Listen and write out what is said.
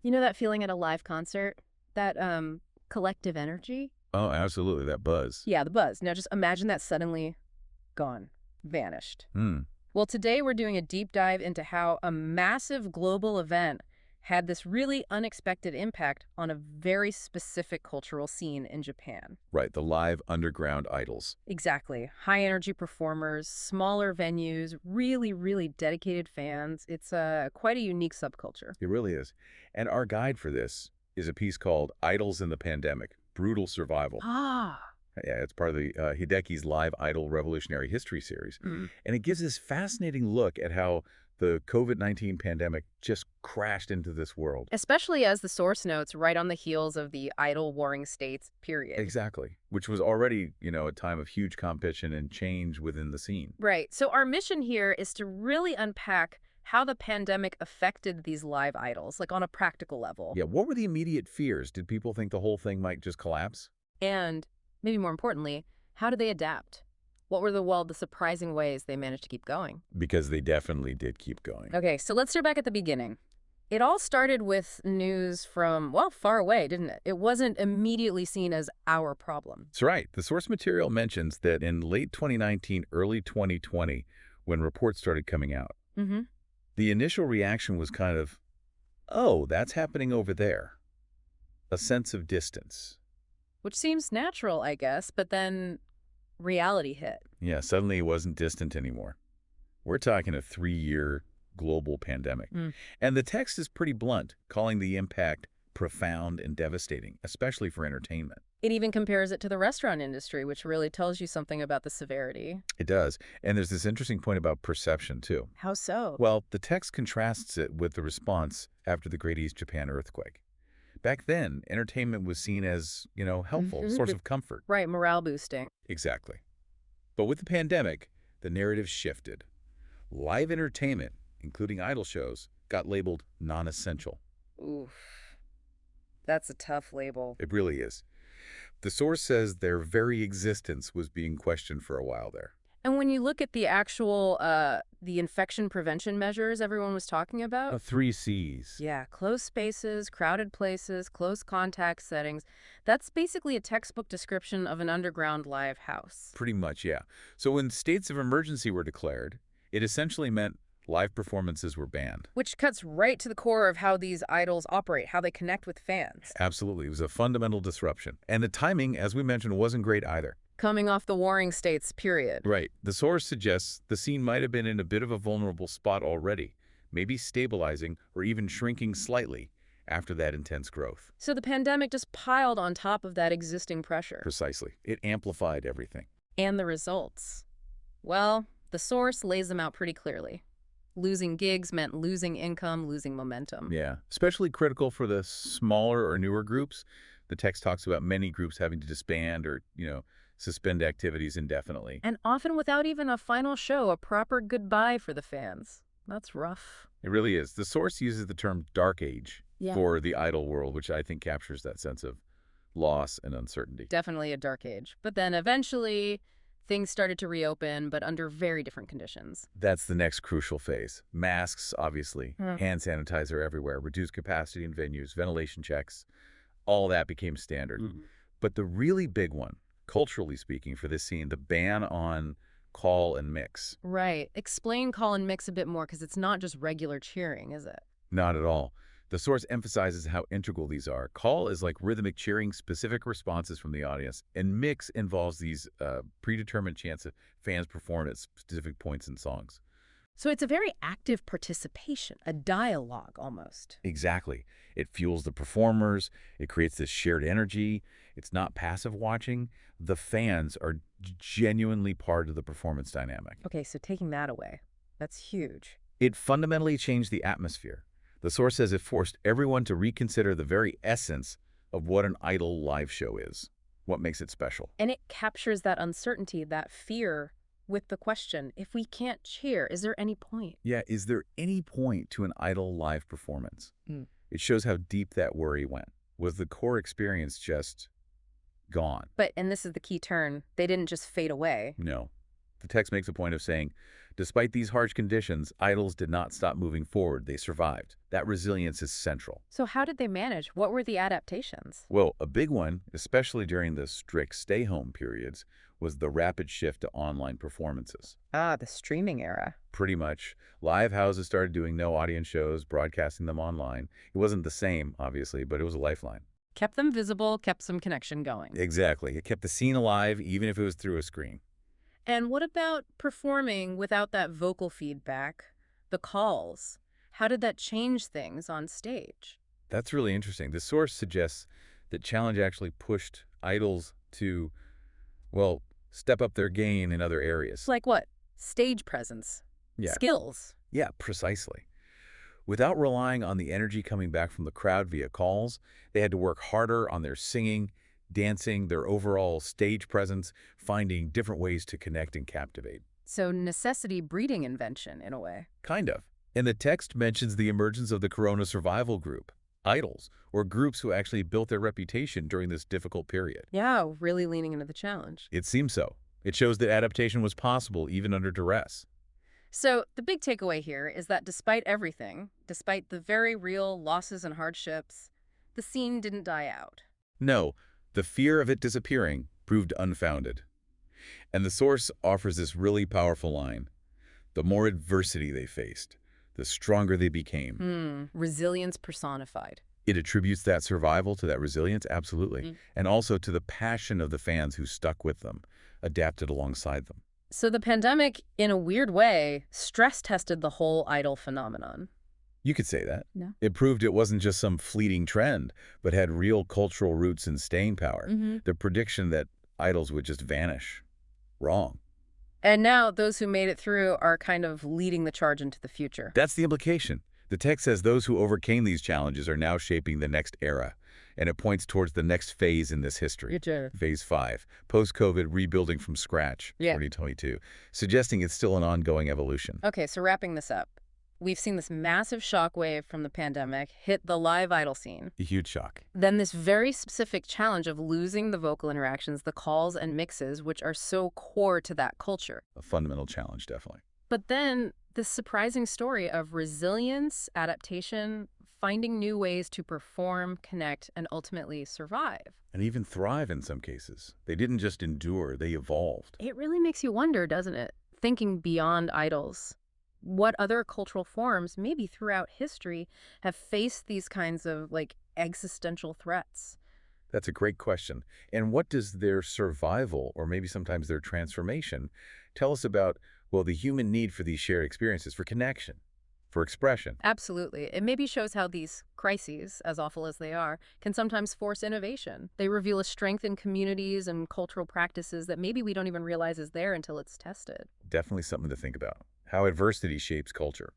You know that feeling at a live concert? That, collective energy? Oh, absolutely, that buzz. Yeah, the buzz. Now just imagine that suddenly gone, vanished. Hmm. Well, today we're doing a deep dive into how a massive global event had this really unexpected impact on a very specific cultural scene in Japan. Right, the live underground idols. Exactly. High energy performers, smaller venues, really, really dedicated fans. It's quite a unique subculture. It really is. And our guide for this is a piece called Idols in the Pandemic, Brutal Survival. Ah. Yeah, it's part of the Hideki's Live Idol Revolutionary History series. And it gives this fascinating look at how the COVID-19 pandemic just crashed into this world. Especially as the source notes right on the heels of the idol warring states period. Exactly. Which was already, a time of huge competition and change within the scene. Right. So our mission here is to really unpack how the pandemic affected these live idols, like on a practical level. Yeah, what were the immediate fears? Did people think the whole thing might just collapse? And maybe more importantly, how did they adapt? What were the surprising ways they managed to keep going? Because they definitely did keep going. Okay, so let's start back at the beginning. It all started with news from, well, far away, didn't it? It wasn't immediately seen as our problem. That's right. The source material mentions that in late 2019, early 2020, when reports started coming out, Mm-hmm. the initial reaction was kind of, oh, that's happening over there. A sense of distance. Which seems natural, I guess, but then reality hit. Yeah, suddenly it wasn't distant anymore. We're talking a 3-year global pandemic. Mm. And the text is pretty blunt, calling the impact profound and devastating, especially for entertainment. It even compares it to the restaurant industry, which really tells you something about the severity. It does. And there's this interesting point about perception, too. How so? Well, the text contrasts it with the response after the Great East Japan earthquake. Back then, entertainment was seen as, helpful, source of comfort. Right, morale boosting. Exactly. But with the pandemic, the narrative shifted. Live entertainment, including idol shows, got labeled non-essential. Oof. That's a tough label. It really is. The source says their very existence was being questioned for a while there. And when you look at the actual, the infection prevention measures everyone was talking about, 3 C's. yeah, closed spaces, crowded places, close contact settings, that's basically a textbook description of an underground live house. Pretty much, yeah. So when states of emergency were declared, it essentially meant live performances were banned. Which cuts right to the core of how these idols operate, how they connect with fans. Absolutely. It was a fundamental disruption. And the timing, as we mentioned, wasn't great either. Coming off the warring states, period. Right. The source suggests the scene might have been in a bit of a vulnerable spot already, maybe stabilizing or even shrinking slightly after that intense growth. So the pandemic just piled on top of that existing pressure. Precisely. It amplified everything. And the results? Well, the source lays them out pretty clearly. Losing gigs meant losing income, losing momentum. Yeah. Especially critical for the smaller or newer groups. The text talks about many groups having to disband or, suspend activities indefinitely. And often without even a final show, a proper goodbye for the fans. That's rough. It really is. The source uses the term dark age for the idol world, which I think captures that sense of loss and uncertainty. Definitely a dark age. But then eventually, things started to reopen, but under very different conditions. That's the next crucial phase. Masks, obviously, hand sanitizer everywhere, reduced capacity in venues, ventilation checks, all that became standard. But the really big one, culturally speaking, for this scene, the ban on call and mix. Right. Explain call and mix a bit more, because it's not just regular cheering, is it? Not at all. The source emphasizes how integral these are. Call is like rhythmic cheering, specific responses from the audience, and mix involves these predetermined chants that fans perform at specific points in songs. So it's a very active participation, a dialogue almost. Exactly. It fuels the performers. It creates this shared energy. It's not passive watching. The fans are genuinely part of the performance dynamic. Okay, so taking that away, that's huge. It fundamentally changed the atmosphere. The source says it forced everyone to reconsider the very essence of what an idol live show is, what makes it special. And it captures that uncertainty, that fear, with the question, if we can't cheer, is there any point? Yeah, is there any point to an idol live performance? It shows how deep that worry went. Was the core experience just gone? But, and this is the key turn, they didn't just fade away. No. The text makes a point of saying Despite these harsh conditions, idols did not stop moving forward. They survived. That resilience is central. So how did they manage? What were the adaptations? Well, a big one, especially during the strict stay-home periods, was the rapid shift to online performances. Ah, the streaming era. Pretty much. Live houses started doing no-audience shows, broadcasting them online. It wasn't the same, obviously, but it was a lifeline. Kept them visible, kept some connection going. Exactly. It kept the scene alive, even if it was through a screen. And what about performing without that vocal feedback, the calls? How did that change things on stage? That's really interesting. The source suggests that challenge actually pushed idols to, well, step up their game in other areas. Like what? Stage presence, Yeah, skills. yeah, precisely. Without relying on the energy coming back from the crowd via calls, they had to work harder on their singing, dancing, their overall stage presence, finding different ways to connect and captivate. So necessity breeding invention, in a way. Kind of. And the text mentions the emergence of the Corona Survival Group, idols, or groups who actually built their reputation during this difficult period. Yeah, really leaning into the challenge. It seems so. It shows that adaptation was possible even under duress. So the big takeaway here is that despite everything, despite the very real losses and hardships, the scene didn't die out. No, the fear of it disappearing proved unfounded. And the source offers this really powerful line. The more adversity they faced, the stronger they became. Resilience personified. It attributes that survival to that resilience, absolutely, and also to the passion of the fans who stuck with them, adapted alongside them. So the pandemic, in a weird way, stress-tested the whole idol phenomenon. You could say that. No. It proved it wasn't just some fleeting trend, but had real cultural roots and staying power. The prediction that idols would just vanish. Wrong. And now those who made it through are kind of leading the charge into the future. That's the implication. The text says those who overcame these challenges are now shaping the next era, and it points towards the next phase in this history. Phase 5, post-COVID rebuilding from scratch, 2022, suggesting it's still an ongoing evolution. Okay, so wrapping this up. We've seen this massive shockwave from the pandemic hit the live idol scene. A huge shock. Then this very specific challenge of losing the vocal interactions, the calls and mixes, which are so core to that culture. A fundamental challenge, definitely. But then this surprising story of resilience, adaptation, finding new ways to perform, connect, and ultimately survive. And even thrive in some cases. They didn't just endure, they evolved. It really makes you wonder, doesn't it? Thinking beyond idols. What other cultural forms, maybe throughout history, have faced these kinds of, existential threats? That's a great question. And what does their survival, or maybe sometimes their transformation, tell us about, well, the human need for these shared experiences, for connection, for expression? Absolutely. It maybe shows how these crises, as awful as they are, can sometimes force innovation. They reveal a strength in communities and cultural practices that maybe we don't even realize is there until it's tested. Definitely something to think about. How adversity shapes culture.